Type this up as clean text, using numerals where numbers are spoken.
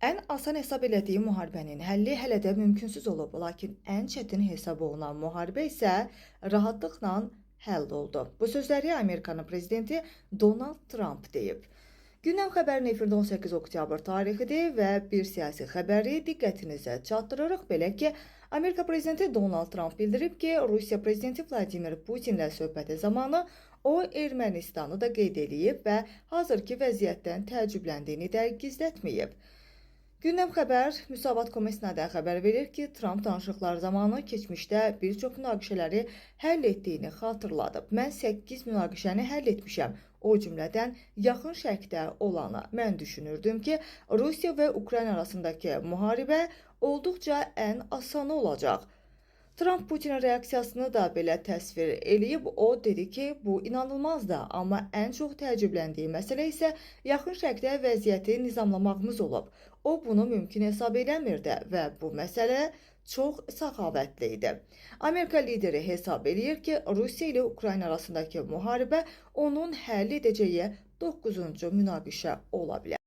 Ən asan hesab elədiyi müharibənin həlli hələ də mümkünsüz olub, lakin ən çətin hesab olunan müharibə isə rahatlıqla həll oldu. Bu sözləri Amerikanın prezidenti Donald Trump deyib. Gündəm xəbərin efirdə 18 oktyabr tarixidir və bir siyasi xəbəri diqqətinizə çatdırırıq. Belə ki, Amerika prezidenti Donald Trump bildirib ki, Rusiya prezidenti Vladimir Putinlə söhbəti zamanı o Ermənistanı da qeyd edib və hazırki vəziyyətdən təəccübləndiyini də gizlətməyib. Gündəm xəbər Müsavat.com isnadən xəbər verir ki, Trump danışıqlar zamanı keçmişdə bir çox münaqişələri həll etdiyini xatırladıb. Mən 8 münaqişəni həll etmişəm. O cümlədən yaxın şərqdə olanı. Mən düşünürdüm ki, Rusiya və Ukrayna arasındakı müharibə olduqca ən asanı olacaq. Trump Putinin reaksiyasını da belə təsvir eləyib. O dedi ki, bu inanılmazdır, amma ən çox təəccübləndiyi məsələ isə yaxın şərqdə vəziyyəti nizamlamağımız olub. O bunu mümkün hesab eləmirdi və bu məsələ çox səxavətli idi. Amerika lideri hesab eləyir ki, Rusiya ilə Ukrayna arasındakı müharibə onun həll edəcəyi 9-cu münaqişə ola bilər.